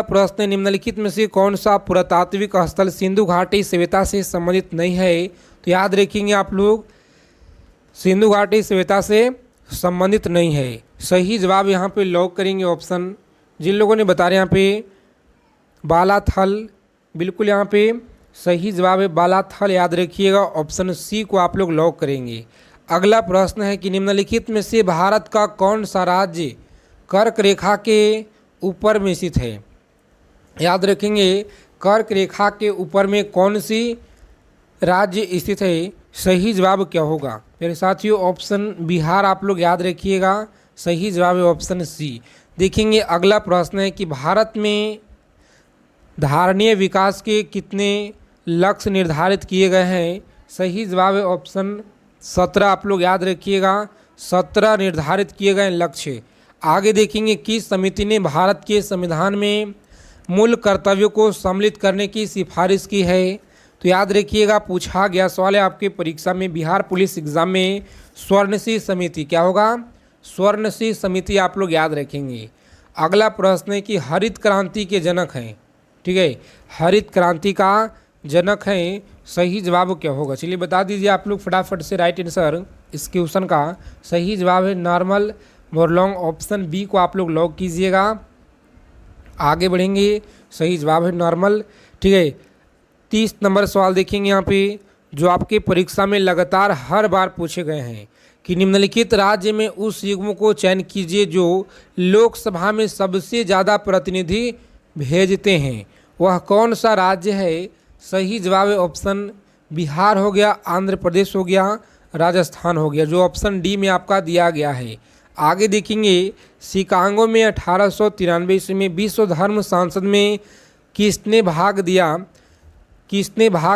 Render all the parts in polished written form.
प्रश्न, निम्नलिखित में से कौन सा पुरातात्विक स्थल सिंधु घाटी सभ्यता से संबंधित नहीं है? तो याद रखेंगे आप लोग, सिंधु घाटी सभ्यता से संबंधित नहीं है। सही जवाब यहाँ पे लॉक करेंगे ऑप्शन, जिन लोगों ने बता रहे यहाँ पे बालाथल, बिल्कुल यहाँ पे सही जवाब है बालाथल, याद रखिएगा। ऑप्शन सी को आप लोग लॉक करेंगे। अगला प्रश्न है कि निम्नलिखित में से भारत का कौन सा राज्य कर्क रेखा के ऊपर में स्थित है? याद रखेंगे, कर्क रेखा के ऊपर में कौन सी राज्य स्थित है? सही जवाब क्या होगा मेरे साथियों? ऑप्शन बिहार आप लोग याद रखिएगा। सही जवाब है ऑप्शन सी। देखेंगे अगला प्रश्न है कि भारत में धारणीय विकास के कितने लक्ष्य निर्धारित किए गए हैं? सही जवाब है ऑप्शन 17 आप लोग याद रखिएगा। 17 निर्धारित किए गए लक्ष्य। आगे देखेंगे किस समिति ने भारत के संविधान में मूल कर्तव्यों को सम्मिलित करने की सिफारिश की है? तो याद रखिएगा, पूछा गया सवाल है आपके परीक्षा में, बिहार पुलिस एग्जाम में। स्वर्णसिंह समिति क्या होगा? स्वर्णसिंह समिति आप लोग याद रखेंगे। अगला प्रश्न है कि हरित क्रांति के जनक हैं, ठीक है, हरित क्रांति का जनक हैं, सही जवाब क्या होगा? चलिए बता दीजिए आप लोग फटाफट से राइट आंसर इस क्वेश्चन का। सही जवाब है नॉर्मल बोरलॉन्ग, ऑप्शन बी को आप लोग लॉक कीजिएगा। आगे बढ़ेंगे, सही जवाब है नॉर्मल, ठीक है। 30 नंबर सवाल देखेंगे यहाँ पे, जो आपके परीक्षा में लगातार हर बार पूछे गए हैं कि निम्नलिखित राज्य में उस युग्म को चयन कीजिए जो लोकसभा में सबसे ज़्यादा प्रतिनिधि भेजते हैं। वह कौन सा राज्य है? सही जवाब है ऑप्शन बिहार हो गया, आंध्र प्रदेश हो गया, राजस्थान हो गया, जो ऑप्शन डी में आपका दिया गया है। आगे देखेंगे शिकागो में 1893 में विश्व धर्म संसद में किसने भाग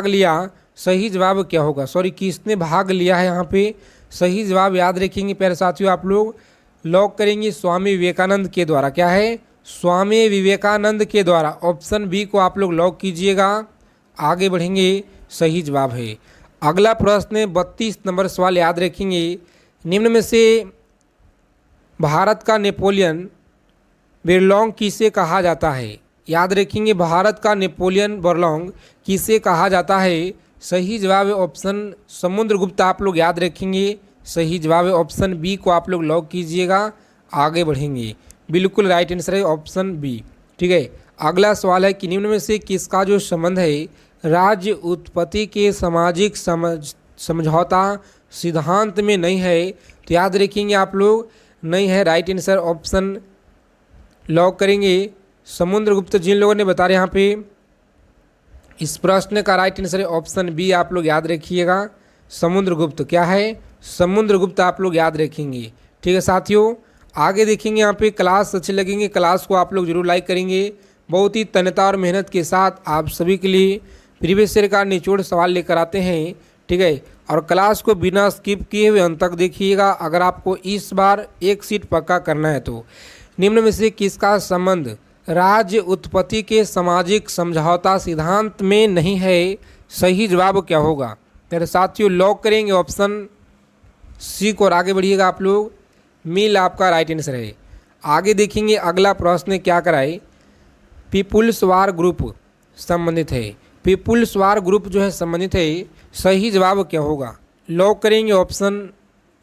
लिया? सही जवाब क्या होगा? सॉरी, किसने भाग लिया है यहाँ पे? सही जवाब याद रखेंगे प्यारे साथियों, आप लोग लॉक करेंगे स्वामी विवेकानंद के द्वारा। क्या है? स्वामी विवेकानंद के द्वारा। ऑप्शन बी को आप लोग लॉक कीजिएगा। आगे बढ़ेंगे, सही जवाब है। अगला प्रश्न है 32 नंबर सवाल, याद रखेंगे, निम्न में से भारत का नेपोलियन बोरलॉन्ग किसे कहा जाता है? याद रखेंगे, भारत का नेपोलियन बोरलॉन्ग किसे कहा जाता है? सही जवाब है ऑप्शन समुद्रगुप्त आप लोग याद रखेंगे। सही जवाब है ऑप्शन बी को आप लोग लॉक कीजिएगा। आगे बढ़ेंगे, बिल्कुल राइट आंसर है ऑप्शन बी, ठीक है। अगला सवाल है कि निम्न में से किसका जो संबंध है राज्य उत्पत्ति के सामाजिक समझौता सिद्धांत में नहीं है? तो याद रखेंगे आप लोग, नहीं है, राइट आंसर ऑप्शन लॉक करेंगे समुद्रगुप्त। जिन लोगों ने बता रहे यहाँ पे इस प्रश्न का राइट आंसर है ऑप्शन बी, आप लोग याद रखिएगा समुद्रगुप्त। क्या है? समुद्रगुप्त आप लोग याद रखेंगे, ठीक है साथियों। आगे देखेंगे यहाँ पे क्लास अच्छे लगेंगे, क्लास को आप लोग जरूर लाइक करेंगे। बहुत ही तन्यता और मेहनत के साथ आप सभी के लिए प्रीवियस ईयर का निचोड़ सवाल लेकर आते हैं, ठीक है। और क्लास को बिना स्किप किए हुए अंत तक देखिएगा अगर आपको इस बार एक सीट पक्का करना है तो। निम्न में से किसका संबंध राज्य उत्पत्ति के सामाजिक समझौता सिद्धांत में नहीं है? सही जवाब क्या होगा मेरे साथियों? लॉक करेंगे ऑप्शन सी को और आगे बढ़िएगा आप लोग। मिल आपका राइट आंसर है। आगे देखेंगे अगला प्रश्न क्या कराए, पीपुल्स वार ग्रुप संबंधित है। पीपुल्स वार ग्रुप जो है संबंधित है, सही जवाब क्या होगा? लॉक करेंगे ऑप्शन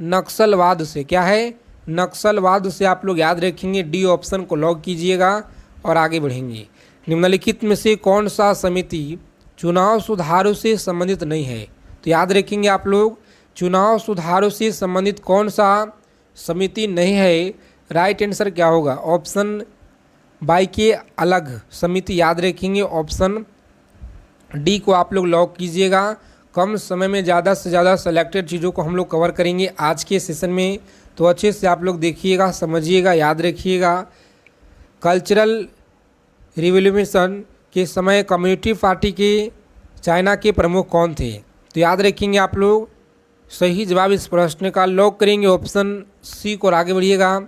नक्सलवाद से। क्या है? नक्सलवाद से आप लोग याद रखेंगे, डी ऑप्शन को लॉक कीजिएगा और आगे बढ़ेंगे। निम्नलिखित में से कौन सा समिति चुनाव सुधारों से संबंधित नहीं है? तो याद रखेंगे आप लोग, चुनाव सुधारों से संबंधित कौन सा समिति नहीं है? राइट आंसर क्या होगा? ऑप्शन बाई के अलग समिति याद रखेंगे, ऑप्शन डी को आप लोग लॉक कीजिएगा। कम समय में ज़्यादा से ज़्यादा सेलेक्टेड चीज़ों को हम लोग कवर करेंगे आज के सेशन में, तो अच्छे से आप लोग देखिएगा, समझिएगा, याद रखिएगा। कल्चरल रिवॉल्यूशन के समय कम्युनिस्ट पार्टी के चाइना के प्रमुख कौन थे? तो याद रखेंगे आप लोग, सही जवाब इस प्रश्न का लॉक करेंगे ऑप्शन सी को और आगे बढ़िएगा,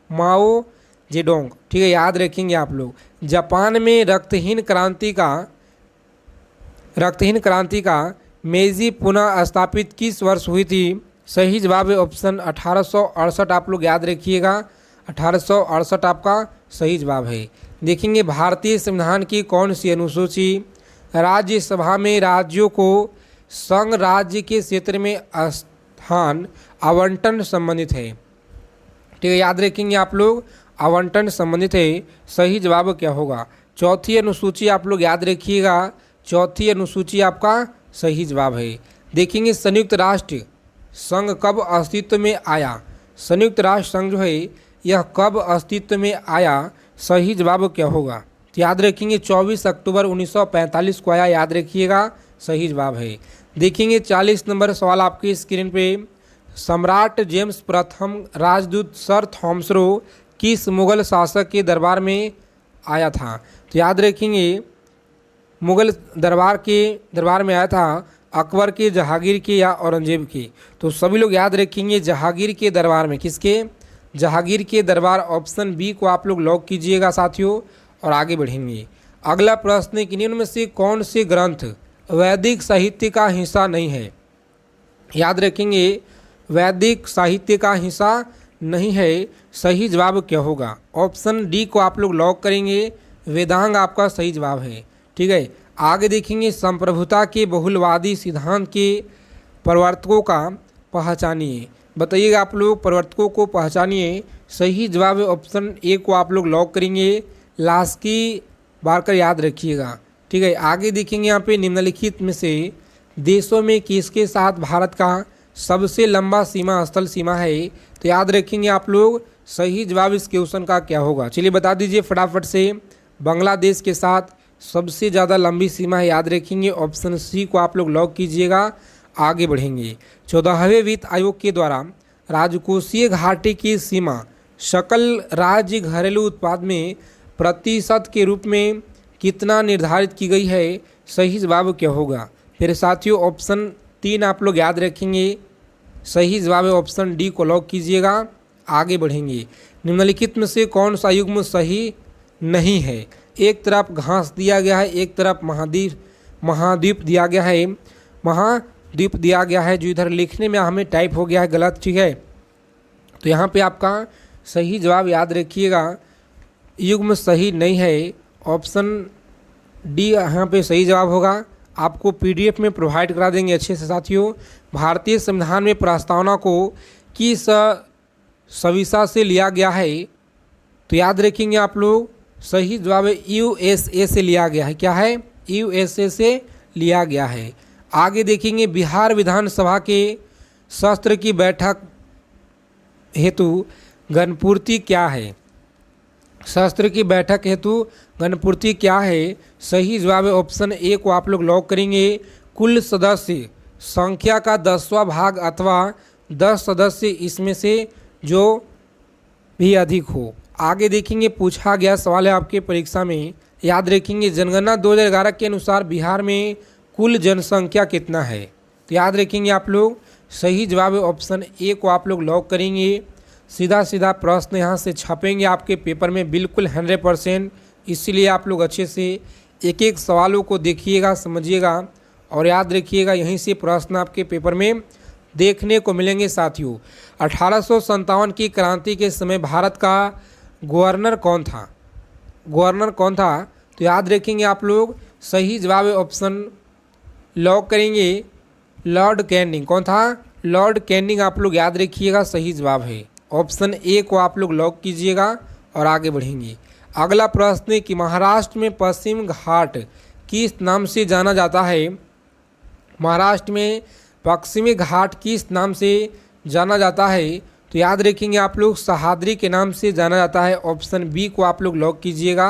माओ जेडोंग, ठीक है, याद रखेंगे आप लोग। जापान में रक्तहीन क्रांति का मेजी पुनः स्थापित किस वर्ष हुई थी? सही जवाब है ऑप्शन 1868 आप लोग याद रखिएगा, 1868 आपका सही जवाब है। देखेंगे भारतीय संविधान की कौन सी अनुसूची राज्यसभा में राज्यों को संघ राज्य के क्षेत्र में स्थान आवंटन संबंधित है। ठीक है, याद रखेंगे आप लोग, आवंटन संबंधित है। सही जवाब क्या होगा? चौथी अनुसूची आप लोग याद रखिएगा, चौथी अनुसूची आपका सही जवाब है। देखेंगे संयुक्त राष्ट्र संघ कब अस्तित्व में आया? संयुक्त राष्ट्र संघ जो है यह कब अस्तित्व में आया? सही जवाब क्या होगा? तो याद रखेंगे 24 अक्टूबर 1945 को आया, याद रखिएगा, सही जवाब है। देखेंगे 40 नंबर सवाल आपकी स्क्रीन पे, सम्राट जेम्स प्रथम राजदूत सर थॉमस रो किस मुगल शासक के दरबार में आया था? तो याद रखेंगे मुगल दरबार में आया था अकबर के, जहांगीर के या औरंगजेब के? तो सभी लोग याद रखेंगे जहांगीर के दरबार में। किसके? जहांगीर के दरबार। ऑप्शन बी को आप लोग लॉक कीजिएगा साथियों, और आगे बढ़ेंगे। अगला प्रश्न, कि निम्न में से कौन से ग्रंथ वैदिक साहित्य का हिस्सा नहीं है? याद रखेंगे वैदिक साहित्य का हिस्सा नहीं है। सही जवाब क्या होगा? ऑप्शन डी को आप लोग लॉक करेंगे, वेदांग आपका सही जवाब है। ठीक है, आगे देखेंगे संप्रभुता के बहुलवादी सिद्धांत के प्रवर्तकों का पहचानिए। बताइएगा आप लोग, प्रवर्तकों को पहचानिए। सही जवाब ऑप्शन ए को आप लोग लॉक करेंगे, लास्की बारकर, याद रखिएगा। ठीक है, आगे देखेंगे यहाँ पे निम्नलिखित में से देशों में किसके साथ भारत का सबसे लंबा सीमा स्थल सीमा है? तो याद रखेंगे आप लोग, सही जवाब इस क्वेश्चन का क्या होगा? चलिए बता दीजिए फटाफट से। बांग्लादेश के साथ सबसे ज़्यादा लंबी सीमा है, याद रखेंगे, ऑप्शन सी को आप लोग लॉक कीजिएगा। आगे बढ़ेंगे। 14वें वित्त आयोग के द्वारा राजकोषीय घाटे की सीमा सकल राज्य घरेलू उत्पाद में प्रतिशत के रूप में कितना निर्धारित की गई है? सही जवाब क्या होगा? फिर साथियों ऑप्शन 3 आप लोग याद रखेंगे, सही जवाब है ऑप्शन डी को लॉक कीजिएगा। आगे बढ़ेंगे। निम्नलिखित में से कौन सा युग्म सही नहीं है? एक तरफ घास दिया गया है, एक तरफ महाद्वीप दिया गया है, महाद्वीप दिया गया है, जो इधर लिखने में हमें टाइप हो गया है गलत। ठीक है, तो यहाँ पे आपका सही जवाब याद रखिएगा, युग्म सही नहीं है, ऑप्शन डी यहाँ पे सही जवाब होगा। आपको पीडीएफ में प्रोवाइड करा देंगे अच्छे से साथियों। भारतीय संविधान में प्रस्तावना को किस सविशा से लिया गया है? तो याद रखेंगे आप लोग, सही जवाब है यूएसए से लिया गया है। क्या है? यूएसए से लिया गया है। आगे देखेंगे बिहार विधानसभा के सत्र की बैठक हेतु गणपूर्ति क्या है? सत्र की बैठक हेतु गणपूर्ति क्या है? सही जवाब है ऑप्शन ए को आप लोग लॉक करेंगे, कुल सदस्य संख्या का 10वां भाग अथवा 10 सदस्य इसमें से जो भी अधिक हो। आगे देखेंगे पूछा गया सवाल है आपके परीक्षा में, याद रखेंगे जनगणना 2011 के अनुसार बिहार में कुल जनसंख्या कितना है? तो याद रखेंगे आप लोग, सही जवाब है ऑप्शन ए को आप लोग लॉक करेंगे। सीधा सीधा प्रश्न यहाँ से छपेंगे आपके पेपर में बिल्कुल 100%, इसीलिए आप लोग अच्छे से एक एक सवालों को देखिएगा, समझिएगा और याद रखिएगा। यहीं से प्रश्न आपके पेपर में देखने को मिलेंगे साथियों। 1857 की क्रांति के समय भारत का गवर्नर कौन था? गवर्नर कौन था? तो याद रखेंगे आप लोग, सही जवाब है ऑप्शन लॉक करेंगे, लॉर्ड कैनिंग। कौन था? लॉर्ड कैनिंग आप लोग याद रखिएगा, सही जवाब है ऑप्शन ए को आप लोग लॉक कीजिएगा और आगे बढ़ेंगे। अगला प्रश्न है कि महाराष्ट्र में पश्चिम घाट किस नाम से जाना जाता है? महाराष्ट्र में पश्चिमी घाट किस नाम से जाना जाता है? तो याद रखेंगे आप लोग, सह्याद्री के नाम से जाना जाता है। ऑप्शन बी को आप लोग लॉक कीजिएगा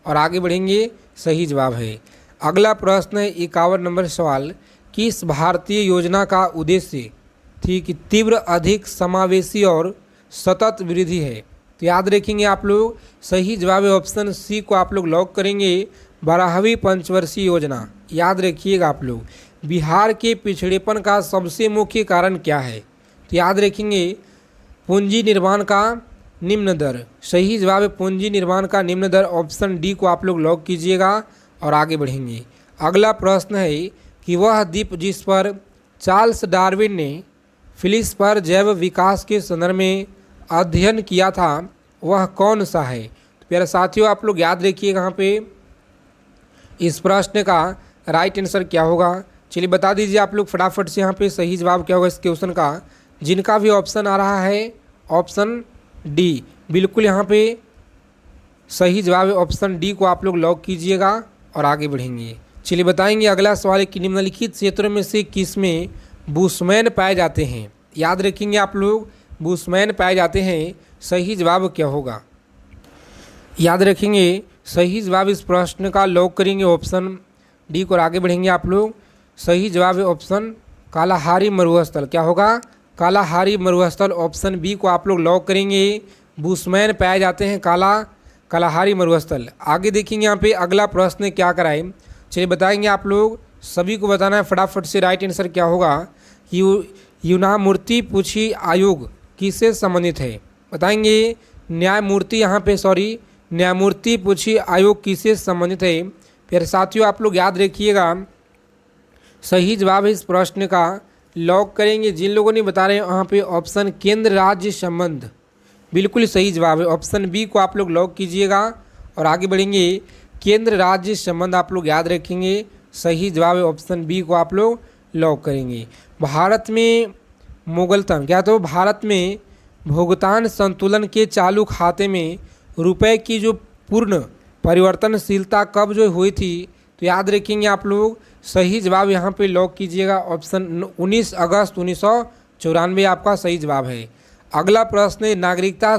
और आगे बढ़ेंगे, सही जवाब है। अगला प्रश्न है 51 नंबर सवाल, किस भारतीय योजना का उद्देश्य थी कि तीव्र, अधिक समावेशी और सतत वृद्धि है? तो याद रखेंगे आप लोग, सही जवाब है ऑप्शन सी को आप लोग लॉक करेंगे, 12वीं पंचवर्षीय योजना। याद रखिएगा आप लोग, बिहार के पिछड़ेपन का सबसे मुख्य कारण क्या है? तो याद रखेंगे पूंजी निर्माण का निम्न दर। सही जवाब है पूंजी निर्माण का निम्न दर, ऑप्शन डी को आप लोग लॉक कीजिएगा और आगे बढ़ेंगे। अगला प्रश्न है कि वह द्वीप जिस पर चार्ल्स डार्विन ने फिलिस पर जैव विकास के संदर्भ में अध्ययन किया था वह कौन सा है? प्यारे साथियों आप लोग याद रखिएगा यहाँ पे इस प्रश्न का राइट आंसर क्या होगा। चलिए बता दीजिए आप लोग फटाफट से यहाँ पे सही जवाब क्या होगा इस क्वेश्चन का। जिनका भी ऑप्शन आ रहा है ऑप्शन डी, बिल्कुल यहाँ पे सही जवाब है ऑप्शन डी को आप लोग लॉक कीजिएगा और आगे बढ़ेंगे। चलिए बताएंगे अगला सवाल है कि निम्नलिखित क्षेत्रों में से किसमें बुशमैन पाए जाते हैं। याद रखेंगे आप लोग बुशमैन पाए जाते हैं, सही जवाब क्या होगा। याद रखेंगे सही जवाब इस प्रश्न का लॉक करेंगे ऑप्शन डी को और आगे बढ़ेंगे आप लोग। सही जवाब है ऑप्शन कालाहारी मरुस्थल, क्या होगा कालाहारी मरुस्थल, ऑप्शन बी को आप लोग लॉक करेंगे। बुशमैन पाए जाते हैं कालाहारी मरुस्थल। आगे देखेंगे यहाँ पे अगला प्रश्न क्या कराए। चलिए बताएंगे आप लोग, सभी को बताना है फटाफट से राइट आंसर क्या होगा। न्यायमूर्ति पूछी आयोग किससे संबंधित है। बताएंगे न्यायमूर्ति पूछी आयोग किससे संबंधित है। फिर साथियों आप लोग याद रखिएगा सही जवाब है इस प्रश्न का लॉक करेंगे। जिन लोगों ने बता रहे हैं वहाँ पे ऑप्शन केंद्र राज्य संबंध, बिल्कुल सही जवाब है ऑप्शन बी को आप लोग लॉक कीजिएगा और आगे बढ़ेंगे। केंद्र राज्य संबंध आप लोग याद रखेंगे, सही जवाब है ऑप्शन बी को आप लोग लॉक करेंगे। भारत में मुगलतन क्या, तो भारत में भुगतान संतुलन के चालू खाते में रुपए की जो पूर्ण परिवर्तनशीलता कब जो हुई थी, तो याद रखेंगे आप लोग सही जवाब यहाँ पे लॉक कीजिएगा ऑप्शन 19 अगस्त 1994 आपका सही जवाब है। अगला प्रश्न है नागरिकता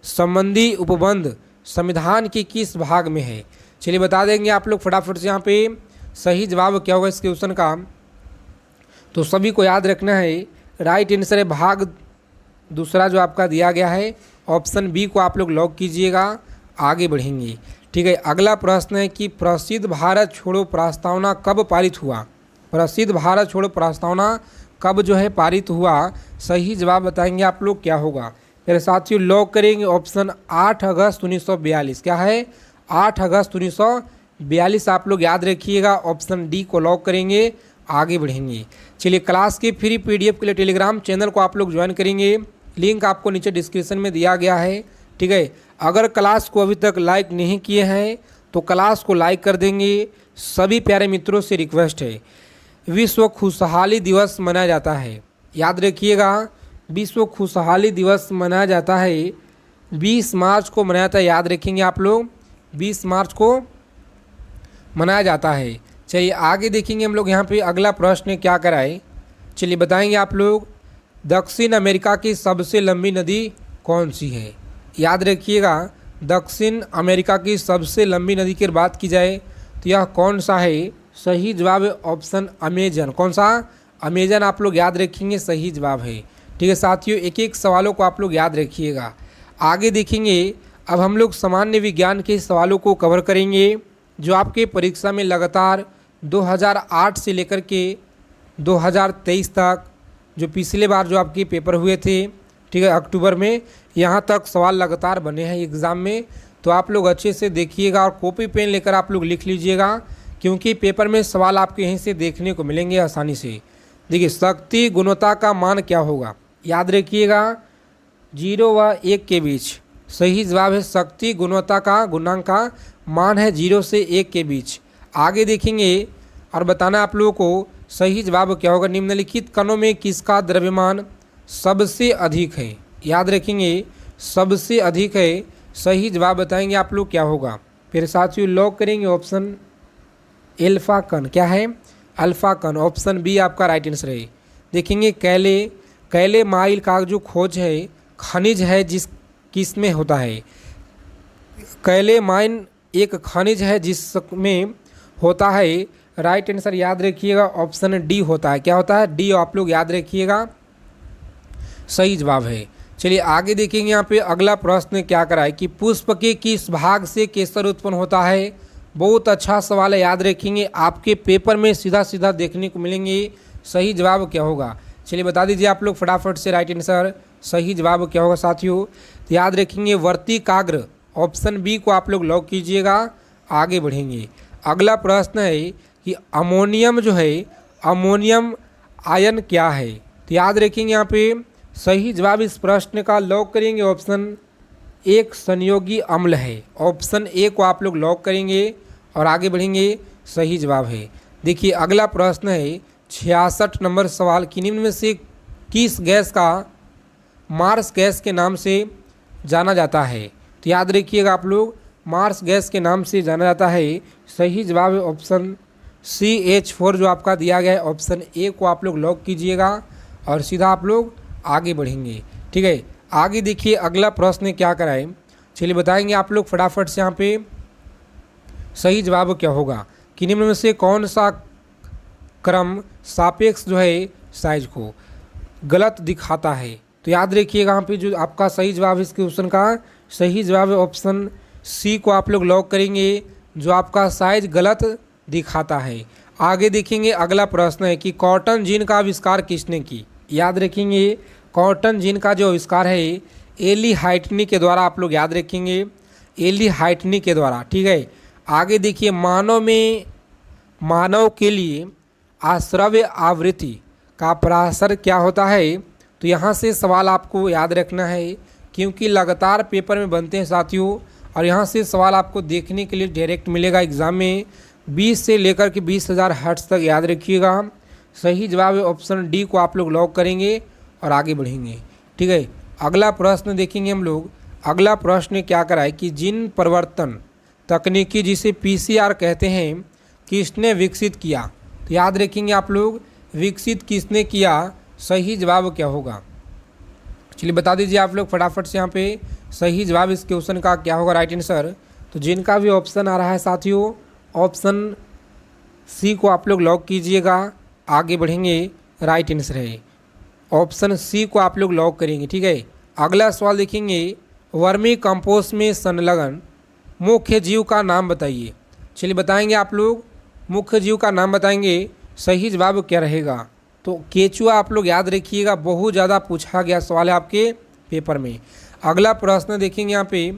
संबंधी उपबंध संविधान के किस भाग में है। चलिए बता देंगे आप लोग फटाफट से यहाँ पे सही जवाब क्या होगा इस क्वेश्चन का। तो सभी को याद रखना है राइट आंसर है भाग दूसरा जो आपका दिया गया है ऑप्शन बी को आप लोग लॉक कीजिएगा, आगे बढ़ेंगे। ठीक है, अगला प्रश्न है कि प्रसिद्ध भारत छोड़ो प्रस्तावना कब पारित हुआ। प्रसिद्ध भारत छोड़ो प्रस्तावना कब जो है पारित हुआ, सही जवाब बताएंगे आप लोग क्या होगा। फिर साथियों लॉक करेंगे ऑप्शन 8 अगस्त 1942, क्या है 8 अगस्त 1942 आप लोग याद रखिएगा, ऑप्शन डी को लॉक करेंगे, आगे बढ़ेंगे। चलिए क्लास के फ्री पीडीएफ के लिए टेलीग्राम चैनल को आप लोग ज्वाइन करेंगे, लिंक आपको नीचे डिस्क्रिप्शन में दिया गया है। ठीक है, अगर क्लास को अभी तक लाइक नहीं किए हैं तो क्लास को लाइक कर देंगे। सभी प्यारे मित्रों से रिक्वेस्ट है, विश्व खुशहाली दिवस मनाया जाता है, याद रखिएगा विश्व खुशहाली दिवस मनाया जाता है 20 मार्च को मनाया जाता है, याद रखेंगे आप लोग 20 मार्च को मनाया जाता है। चलिए आगे देखेंगे हम लोग यहाँ पे अगला प्रश्न क्या कराए। चलिए बताएंगे आप लोग दक्षिण अमेरिका की सबसे लंबी नदी कौन सी है। याद रखिएगा दक्षिण अमेरिका की सबसे लंबी नदी की बात की जाए तो यह कौन सा है, सही जवाब है ऑप्शन अमेजन, कौन सा अमेजन आप लोग याद रखेंगे, सही जवाब है। ठीक है साथियों, एक एक सवालों को आप लोग याद रखिएगा। आगे देखेंगे अब हम लोग सामान्य विज्ञान के सवालों को कवर करेंगे जो आपके परीक्षा में लगातार 2008 से लेकर के 2023 तक जो पिछले बार जो आपके पेपर हुए थे, ठीक है अक्टूबर में, यहाँ तक सवाल लगातार बने हैं एग्ज़ाम में। तो आप लोग अच्छे से देखिएगा और कॉपी पेन लेकर आप लोग लिख लीजिएगा क्योंकि पेपर में सवाल आपके यहीं से देखने को मिलेंगे आसानी से। देखिए शक्ति गुणवत्ता का मान क्या होगा, याद रखिएगा 0 व 1 के बीच, सही जवाब है शक्ति गुणवत्ता का गुणांक का मान है 0 से 1 के बीच। आगे देखेंगे और बताना आप लोगों को सही जवाब क्या होगा। निम्नलिखित कणों में किसका द्रव्यमान सबसे अधिक है, याद रखेंगे सबसे अधिक है, सही जवाब बताएंगे आप लोग क्या होगा। फिर साथियों लॉक करेंगे ऑप्शन एल्फा कण, क्या है अल्फा कण, ऑप्शन बी आपका राइट आंसर है। देखेंगे कैले माइल का जो खोज है खनिज है किसमें होता है। कैले माइन एक खनिज है जिसमें होता है, राइट आंसर याद रखिएगा ऑप्शन डी होता है, क्या होता है डी आप लोग याद रखिएगा, सही जवाब है। चलिए आगे देखेंगे यहाँ पे अगला प्रश्न क्या कराए कि पुष्प के किस भाग से केसर उत्पन्न होता है। बहुत अच्छा सवाल है, याद रखेंगे आपके पेपर में सीधा सीधा देखने को मिलेंगे, सही जवाब क्या होगा। चलिए बता दीजिए आप लोग फटाफट से राइट आंसर, सही जवाब क्या होगा साथियों। याद रखेंगे वर्तिकाग्र, ऑप्शन बी को आप लोग लॉक कीजिएगा, आगे बढ़ेंगे। अगला प्रश्न है कि अमोनियम जो है अमोनियम आयन क्या है, तो याद रखेंगे यहाँ पे सही जवाब इस प्रश्न का लॉक करेंगे ऑप्शन एक संयोगी अम्ल है। ऑप्शन ए को आप लोग लॉक करेंगे और आगे बढ़ेंगे, सही जवाब है। देखिए अगला प्रश्न है 66 नंबर सवाल कि निम्न में से किस गैस का मार्स गैस के नाम से जाना जाता है। तो याद रखिएगा आप लोग, मार्स गैस के नाम से जाना जाता है। सही जवाब है ऑप्शन CH4 जो आपका दिया गया है। ऑप्शन ए को आप लोग लॉक कीजिएगा और सीधा आप लोग आगे बढ़ेंगे। ठीक है, आगे देखिए अगला प्रश्न क्या कराए, चलिए बताएंगे आप लोग फटाफट से। यहाँ पे सही जवाब क्या होगा कि निम्न में से कौन सा क्रम सापेक्ष जो है साइज को गलत दिखाता है। तो याद रखिएगा यहाँ पे जो आपका सही जवाब है इस क्वेश्चन का सही जवाब है ऑप्शन सी को आप लोग लॉक करेंगे, जो आपका साइज गलत दिखाता है। आगे देखेंगे अगला प्रश्न है कि कॉटन जीन का आविष्कार किसने की। याद रखेंगे कॉटन जीन का जो आविष्कार है एली हाइटनी के द्वारा आप लोग याद रखेंगे, एली हाइटनी के द्वारा। ठीक है, आगे देखिए मानव के लिए आश्रव्य आवृत्ति का पराशर क्या होता है। तो यहाँ से सवाल आपको याद रखना है क्योंकि लगातार पेपर में बनते हैं साथियों, और यहाँ से सवाल आपको देखने के लिए डायरेक्ट मिलेगा एग्ज़ाम में 20 से लेकर के 20,000 हर्ट्ज तक। याद रखिएगा सही जवाब है ऑप्शन डी को आप लोग लॉक करेंगे और आगे बढ़ेंगे। ठीक है, अगला प्रश्न देखेंगे हम लोग। अगला प्रश्न क्या कराए कि जीन परिवर्तन तकनीकी जिसे PCR कहते हैं किसने विकसित किया। तो याद रखेंगे आप लोग विकसित किसने किया, सही जवाब क्या होगा। चलिए बता दीजिए आप लोग फटाफट से यहाँ पे सही जवाब इस क्वेश्चन का क्या होगा राइट आंसर। तो जिनका भी ऑप्शन आ रहा है साथियों ऑप्शन सी को आप लोग लॉक कीजिएगा, आगे बढ़ेंगे, राइट आंसर है ऑप्शन सी को आप लोग लॉक करेंगे। ठीक है, अगला सवाल देखेंगे वर्मी कंपोस्ट में संलग्न मुख्य जीव का नाम बताइए। चलिए बताएंगे आप लोग मुख्य जीव का नाम बताएंगे, सही जवाब क्या रहेगा। तो केचुआ आप लोग याद रखिएगा, बहुत ज़्यादा पूछा गया सवाल है आपके पेपर में। अगला प्रश्न देखेंगे यहाँ पे,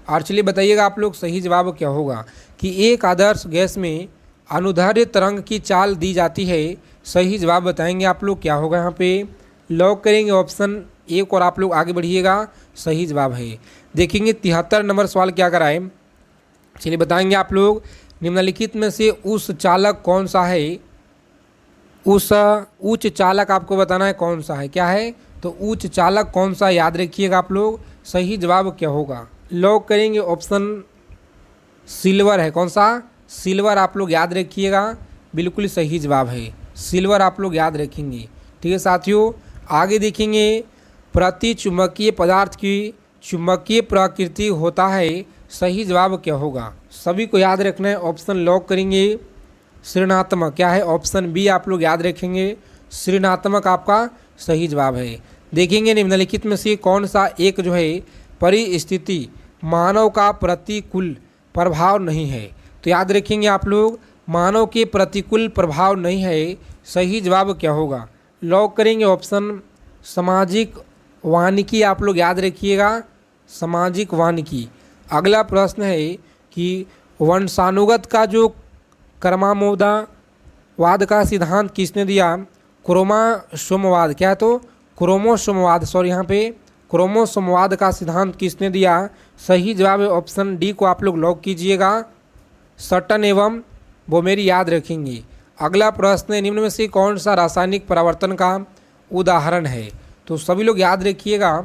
और चलिए बताइएगा आप लोग सही जवाब क्या होगा कि एक आदर्श गैस में अनुदैर्ध्य तरंग की चाल दी जाती है। सही जवाब बताएंगे आप लोग क्या होगा, यहाँ पे लॉक करेंगे ऑप्शन ए को और आप लोग आगे बढ़िएगा, सही जवाब है। देखेंगे 73 नंबर सवाल क्या कराए, चलिए बताएंगे आप लोग निम्नलिखित में से उस चालक कौन सा है। उस उच्च चालक आपको बताना है कौन सा है, क्या है तो उच्च चालक कौन सा, याद रखिएगा आप लोग सही जवाब क्या होगा। लॉक करेंगे ऑप्शन सिल्वर है, कौन सा सिल्वर आप लोग याद रखिएगा, बिल्कुल सही जवाब है सिल्वर आप लोग याद रखेंगे। ठीक है साथियों, आगे देखेंगे प्रति चुंबकीय पदार्थ की चुंबकीय प्रकृति होता है, सही जवाब क्या होगा। सभी को याद रखना है, ऑप्शन लॉक करेंगे ऋणात्मक, क्या है ऑप्शन बी आप लोग याद रखेंगे, ऋणात्मक आपका सही जवाब है। देखेंगे निम्नलिखित में से कौन सा एक जो है परिस्थिति मानव का प्रतिकूल प्रभाव नहीं है। तो याद रखेंगे आप लोग मानव के प्रतिकूल प्रभाव नहीं है, सही जवाब क्या होगा। लॉक करेंगे ऑप्शन सामाजिक वानिकी आप लोग याद रखिएगा, सामाजिक वानिकी। अगला प्रश्न है कि वंशानुगत का जो क्रमामोदावाद का सिद्धांत किसने दिया। क्रोमोसोमवाद, क्या है तो क्रोमोसोमवाद, सॉरी यहाँ पे क्रोमोसोमवाद का सिद्धांत किसने दिया। सही जवाब है ऑप्शन डी को आप लोग लॉक कीजिएगा, सटन एवं बोमेरी याद रखेंगे। अगला प्रश्न है निम्न में से कौन सा रासायनिक परिवर्तन का उदाहरण है। तो सभी लोग याद रखिएगा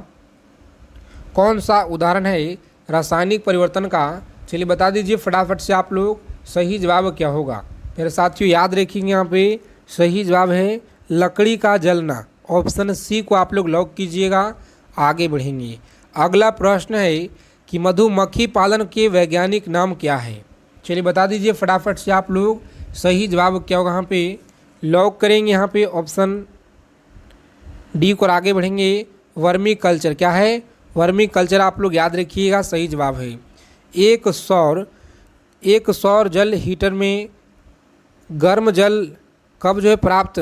कौन सा उदाहरण है रासायनिक परिवर्तन का, चलिए बता दीजिए फटाफट से आप लोग सही जवाब क्या होगा। मेरे साथियों याद रखेंगे यहाँ पे सही जवाब है लकड़ी का जलना, ऑप्शन सी को आप लोग लॉक कीजिएगा, आगे बढ़ेंगे। अगला प्रश्न है कि मधुमक्खी पालन के वैज्ञानिक नाम क्या है। चलिए बता दीजिए फटाफट से आप लोग सही जवाब क्या होगा। यहाँ पे लॉक करेंगे यहाँ पे ऑप्शन डी को, आगे बढ़ेंगे वर्मी कल्चर, क्या है वर्मी कल्चर आप लोग याद रखिएगा, सही जवाब है। एक सौर जल हीटर में गर्म जल कब जो है प्राप्त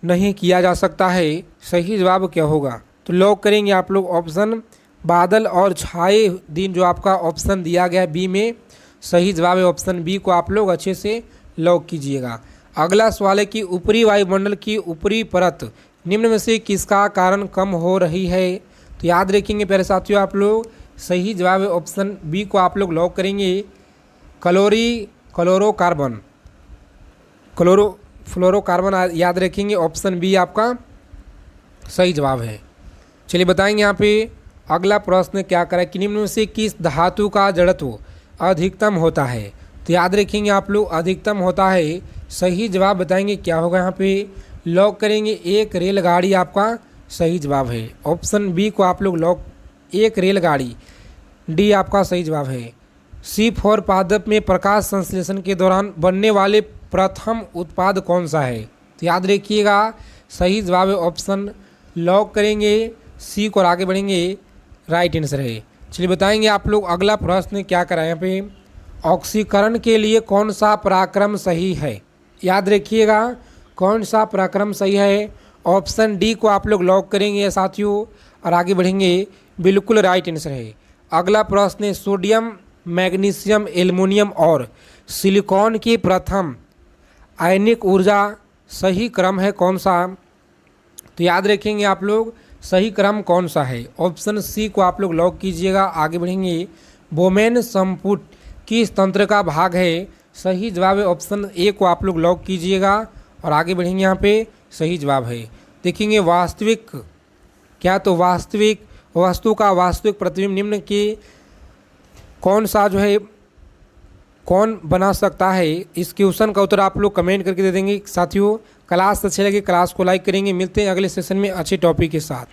नहीं किया जा सकता है, सही जवाब क्या होगा। तो लॉक करेंगे आप लोग ऑप्शन बादल और छाए दिन जो आपका ऑप्शन दिया गया है बी में, सही जवाब है ऑप्शन बी को आप लोग अच्छे से लॉक कीजिएगा। अगला सवाल है कि ऊपरी वायुमंडल की ऊपरी परत निम्न में से किसका कारण कम हो रही है। तो याद रखेंगे प्यारे साथियों आप लोग सही जवाब है ऑप्शन बी को आप लोग लॉक करेंगे, क्लोरोकार्बन, फ्लोरोकार्बन याद रखेंगे, ऑप्शन बी आपका सही जवाब है। चलिए बताएंगे यहाँ पे अगला प्रश्न क्या करा कि निम्न में से किस धातु का जड़त्व अधिकतम होता है। तो याद रखेंगे आप लोग अधिकतम होता है, सही जवाब बताएंगे क्या होगा यहाँ पे लॉक करेंगे, एक रेलगाड़ी आपका सही जवाब है। ऑप्शन बी को आप लोग लॉक, एक रेलगाड़ी, डी आपका सही जवाब है। C4 पादप में प्रकाश संश्लेषण के दौरान बनने वाले प्रथम उत्पाद कौन सा है। तो याद रखिएगा सही जवाब है ऑप्शन लॉक करेंगे सी को और आगे बढ़ेंगे, राइट आंसर है। चलिए बताएंगे आप लोग अगला प्रश्न क्या करा यहाँ पे, ऑक्सीकरण के लिए कौन सा पराक्रम सही है। याद रखिएगा कौन सा पराक्रम सही है, ऑप्शन डी को आप लोग लॉक करेंगे साथियों और आगे बढ़ेंगे, बिल्कुल राइट आंसर है। अगला प्रश्न है सोडियम, मैग्नीशियम, एल्युमिनियम और सिलिकॉन की प्रथम आयनिक ऊर्जा सही क्रम है कौन सा। तो याद रखेंगे आप लोग सही क्रम कौन सा है, ऑप्शन सी को आप लोग लॉक कीजिएगा, आगे बढ़ेंगे, बोमेन संपुट किस तंत्र का भाग है। सही जवाब है ऑप्शन ए को आप लोग लॉक कीजिएगा और आगे बढ़ेंगे, यहाँ पे सही जवाब है। देखेंगे वास्तविक क्या, तो वास्तविक वस्तु का वास्तविक प्रतिबिंब निम्न के कौन सा जो है कौन बना सकता है। इस क्वेश्चन का उत्तर आप लोग कमेंट करके दे देंगे साथियों। क्लास अच्छे लगे क्लास को लाइक करेंगे। मिलते हैं अगले सेशन में अच्छे टॉपिक के साथ।